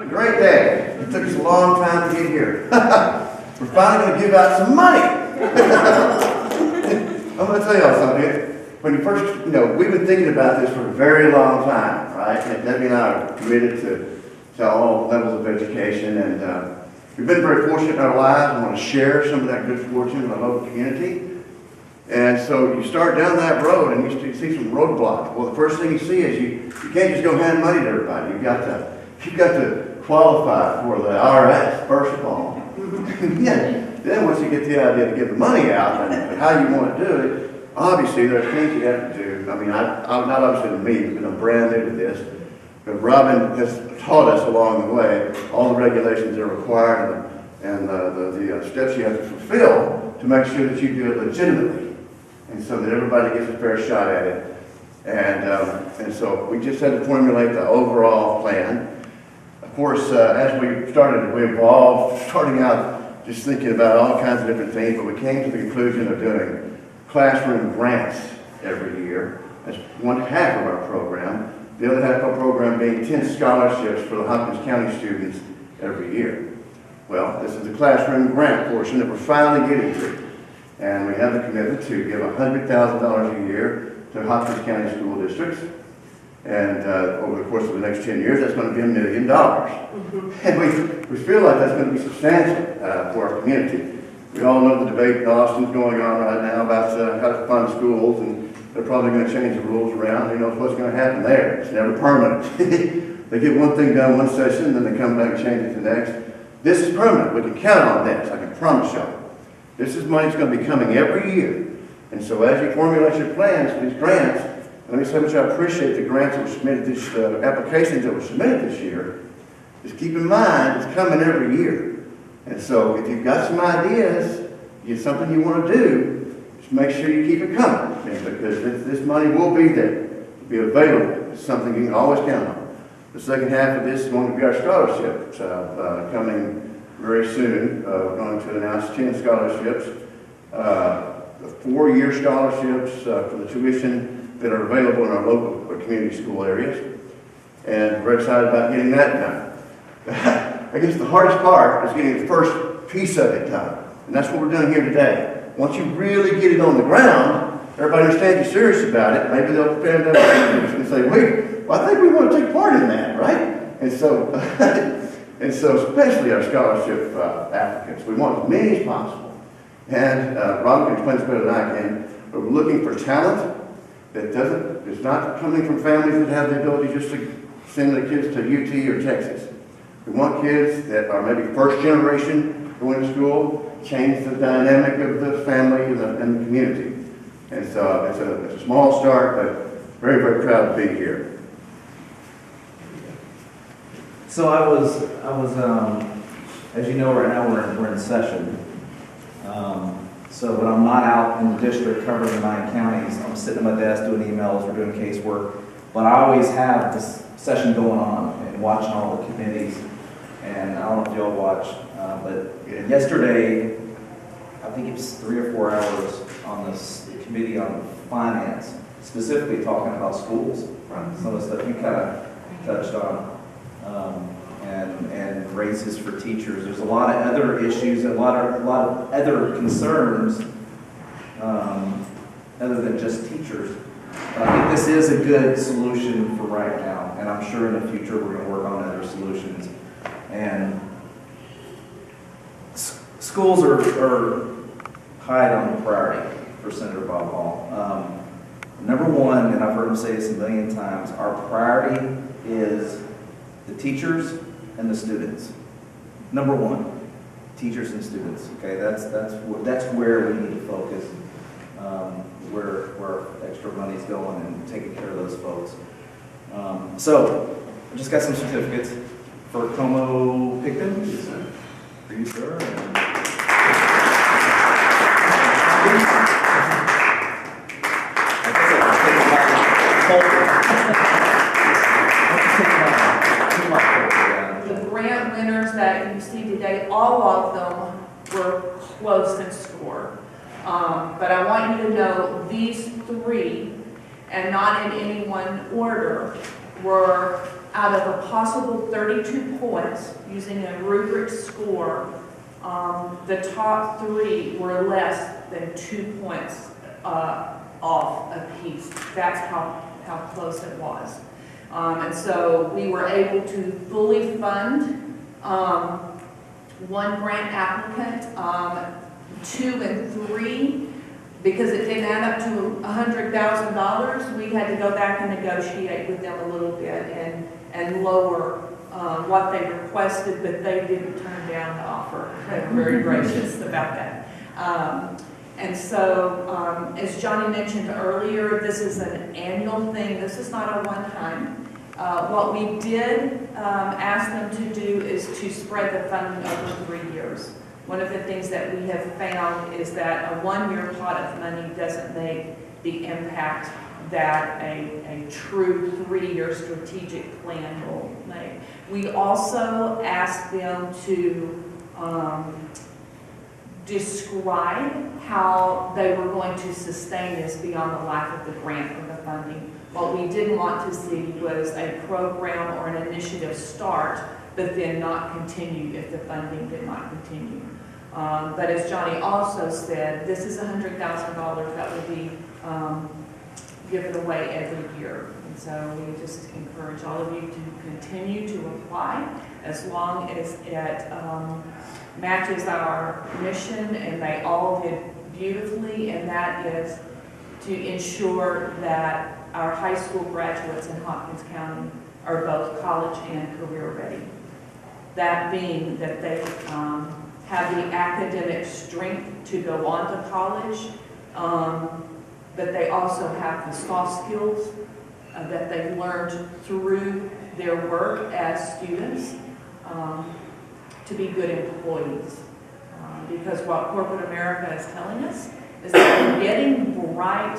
Great day. It took us a long time to get here. We're finally going to give out some money. I'm going to tell y'all something. When you first, we've been thinking about this for a very long time, right? And Debbie and I are committed to all levels of education, and we've been very fortunate in our lives. I want to share some of that good fortune with our local community. And so you start down that road and you see some roadblocks. Well, the first thing you see is you can't just go hand money to everybody. You've got to qualify for the IRS, first of all. Then once you get the idea to give the money out and how you want to do it, obviously there are things you have to do. I mean, not obviously to me, because I'm brand new to this, but Robin has taught us along the way all the regulations that are required and the steps you have to fulfill to make sure that you do it legitimately, and so that everybody gets a fair shot at it. And so we just had to formulate the overall plan. Of course, as we evolved, starting out just thinking about all kinds of different things, but we came to the conclusion of doing classroom grants every year. That's one half of our program. The other half of our program being 10 scholarships for the Hopkins County students every year. Well, this is the classroom grant portion that we're finally getting to. And we have the commitment to give $100,000 a year to Hopkins County school districts. And over the course of the next 10 years, that's going to be $1 million. And we feel like that's going to be substantial for our community. We all know the debate in Austin's going on right now about how to fund schools, and they're probably going to change the rules around. Who knows what's going to happen there? It's never permanent. They get one thing done one session, then they come back and change it the next. This is permanent. We can count on this. I can promise y'all. This is money that's going to be coming every year. And so as you formulate your plans for these grants, let me say how much I appreciate the grants that were submitted this, applications that were submitted this year. Just keep in mind, it's coming every year. And so if you've got some ideas, it's something you want to do, just make sure you keep it coming. Because this money will be there, it'll be available. It's something you can always count on. The second half of this is going to be our scholarships coming very soon. We're going to announce 10 scholarships, 4-year scholarships for the tuition that are available in our local community school areas. And we're excited about getting that done. I guess the hardest part is getting the first piece of it done. And that's what we're doing here today. Once you really get it on the ground, everybody understands you're serious about it. Maybe they'll stand up and say, wait, well, I think we want to take part in that, right? And so, especially our scholarship applicants, we want as many as possible. And Robin can explain this better than I can, but we're looking for talent that is not coming from families that have the ability just to send their kids to UT or Texas. We want kids that are maybe first generation going to school, change the dynamic of the family and the community. And so it's a small start, but very, very proud to be here. So I was, as you know, right now we're in session. So when I'm not out in the district covering the 9 counties, I'm sitting at my desk doing emails or doing casework. But I always have this session going on and watching all the committees. And I don't know if y'all watch, but yesterday, I think it was 3 or 4 hours on this committee on finance, specifically talking about schools, some of the stuff you kind of touched on, and raises for teachers. There's a lot of other issues, a lot of other concerns, other than just teachers. But I think this is a good solution for right now, and I'm sure in the future we're going to work on other solutions. And schools are high on the priority for Senator Bob Hall. Number one, and I've heard him say this a million times, our priority is the teachers and the students. Number one, teachers and students. Okay, that's where we need to focus, where extra money's going and taking care of those folks. So I just got some certificates for Como Picton. For you, sir. The grant winners that you see today, all of them were close in score. But I want you to know these 3, and not in any one order, were out of a possible 32 points, using a rubric score, the top 3 were less than 2 points off a piece. That's how close it was. And so we were able to fully fund one grant applicant, 2 and 3, because it didn't add up to $100,000. We had to go back and negotiate with them a little bit and lower what they requested, but they didn't turn down the offer. They were very gracious about that. And so, as Johnny mentioned earlier, this is an annual thing. This is not a one-time. What we did ask them to do is to spread the funding over 3 years. One of the things that we have found is that a one-year pot of money doesn't make the impact that a true 3-year strategic plan will make. We also asked them to describe how they were going to sustain this beyond the life of the grant or the funding. What we didn't want to see was a program or an initiative start, but then not continue if the funding did not continue. But as Johnny also said, this is $100,000 that will be given away every year. And so we just encourage all of you to continue to apply as long as it matches our mission, and they all did beautifully, and that is to ensure that our high school graduates in Hopkins County are both college and career ready. That being that they have the academic strength to go on to college, but they also have the soft skills that they've learned through their work as students to be good employees. Because what corporate America is telling us is that they're getting bright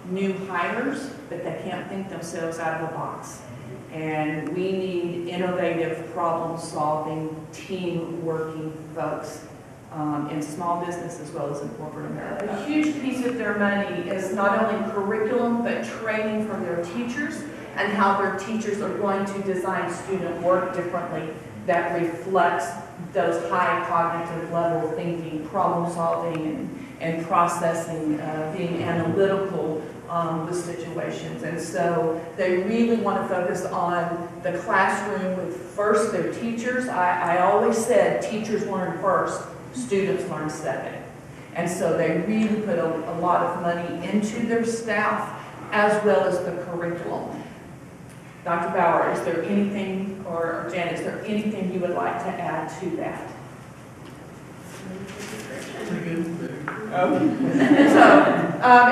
new hires, but they can't think themselves out of the box. And we need innovative, problem-solving, team-working folks in small business as well as in corporate America. A huge piece of their money is not only curriculum, but training from their teachers and how their teachers are going to design student work differently that reflects those high cognitive level thinking, problem-solving, and processing, being analytical with situations. And so they really want to focus on the classroom with first their teachers. I always said teachers learn first, students learn second. And so they really put a lot of money into their staff as well as the curriculum. Dr. Bauer, is there anything, or Jan, is there anything you would like to add to that? So,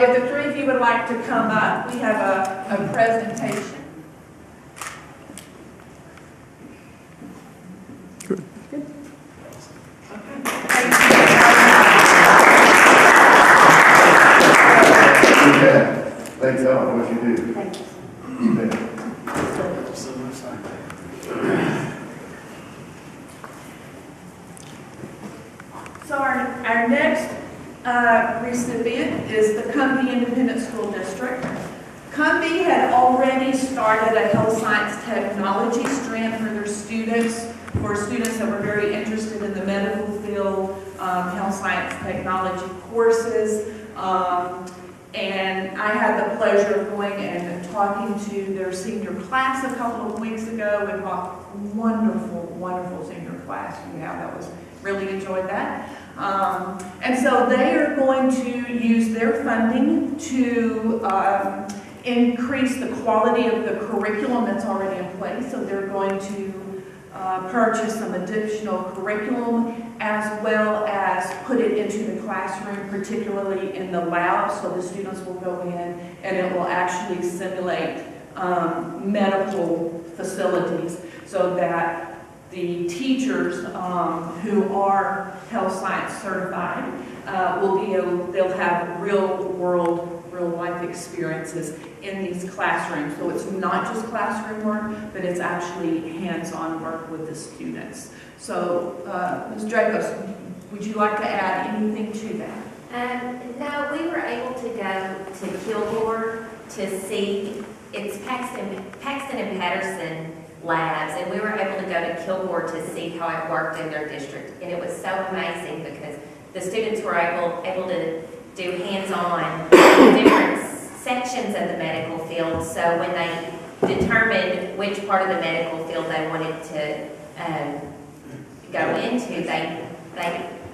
if the 3 of you would like to come up, we have a presentation. Good. Okay. Thanks, Ellen, what you do. Thank you. You bet. So our next recipient is the Cumbie Independent School District. Cumbie had already started a health science technology strand for their students, for students that were very interested in the medical field, health science technology courses. And I had the pleasure of going and talking to their senior class a couple of weeks ago, and what wonderful, wonderful senior class we have. That was really enjoyed that. And so they are going to use their funding to increase the quality of the curriculum that's already in place. So they're going to purchase some additional curriculum as well as put it into the classroom, particularly in the lab, so the students will go in and it will actually simulate medical facilities so that the teachers who are health science certified they'll have real life experiences in these classrooms. So it's not just classroom work, but it's actually hands-on work with the students. So, Ms. Dracos, would you like to add anything to that? No, we were able to go to Kilgore to see, it's Paxton and Patterson labs, and we were able to go to Kilgore to see how it worked in their district. And it was so amazing because the students were able to do hands-on different sections of the medical field. So when they determined which part of the medical field they wanted to go into,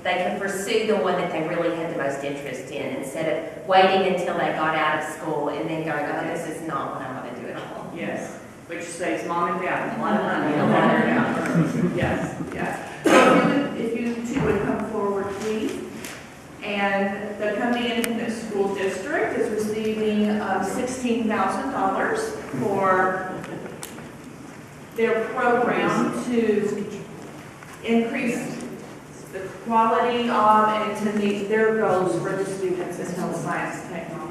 they could pursue the one that they really had the most interest in instead of waiting until they got out of school and then going, oh, this is not what I want to do at all. Yes, which saves mom and dad a lot of money. A lot of money. Yes, yes. So if you two would come forward, please. And the Cumberland Independent School District is receiving $16,000 for their program to increase the quality of and to meet their goals for the students in health science and technology.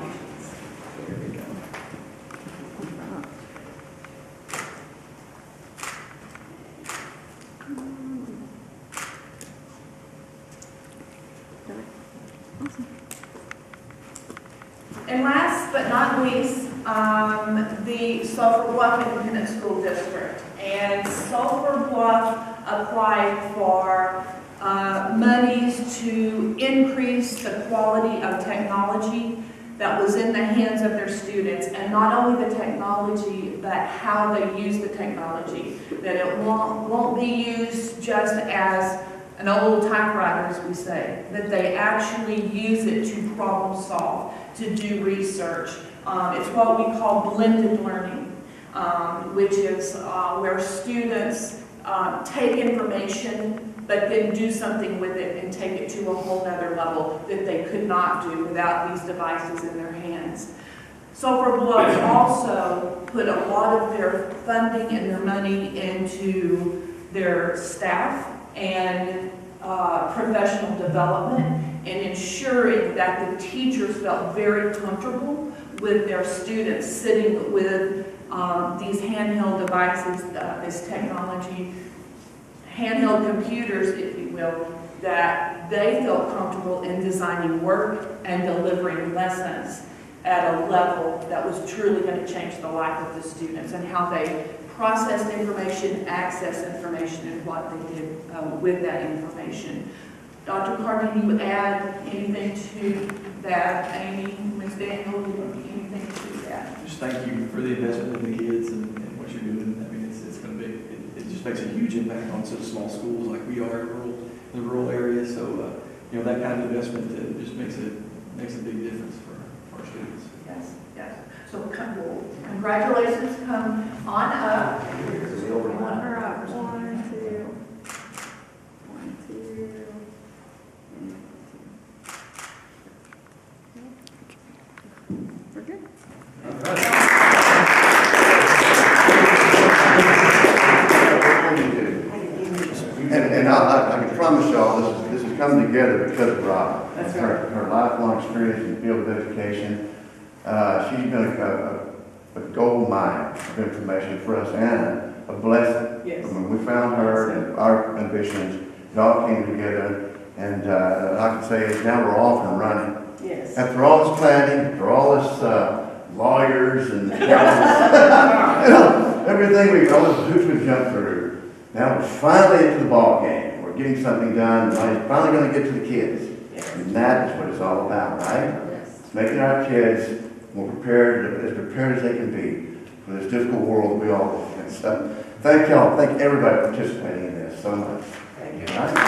And last but not least, the Sulphur Bluff Independent School District. And Sulphur Bluff applied for monies to increase the quality of technology that was in the hands of their students, and not only the technology, but how they use the technology. That it won't be used just as an old typewriter, as we say, that they actually use it to problem solve, to do research. It's what we call blended learning, which is where students take information but then do something with it and take it to a whole other level that they could not do without these devices in their hands. Sulphur Bluff also put a lot of their funding and their money into their staff and professional development and ensuring that the teachers felt very comfortable with their students sitting with these handheld devices, this technology, handheld computers, if you will, that they felt comfortable in designing work and delivering lessons at a level that was truly going to change the life of the students and how they processed information, access information, and what they did with that information. Dr. Carr, can you add anything to that? Amy, Ms. Daniel, anything to that? Just thank you for the investment in the kids and what you're doing. I mean, it's going to be, it just makes a huge impact on such small schools like we are in the rural areas. So, you know, that kind of investment just makes a big difference for our students. Yes, yes. So congratulations, come on up. On her up. 1, 2. 1, 2. We're good. And I can promise y'all, this has come together because of Robin. That's Her lifelong experience in the field of education. She's been a gold mine of information for us and a blessing. Yes. When we found her and our ambitions, it all came together. And I can say is now we're off and running. Yes. After all this planning, after all this lawyers and you know, everything all those hoops we've jumped through, now we're finally into the ball game. We're getting something done. Money's finally going to get to the kids. Yes. And that is what it's all about, right? Yes. Making our kids more prepared as they can be for this difficult world we all live in. So thank y'all. Thank everybody for participating in this so much. Thank you. All right?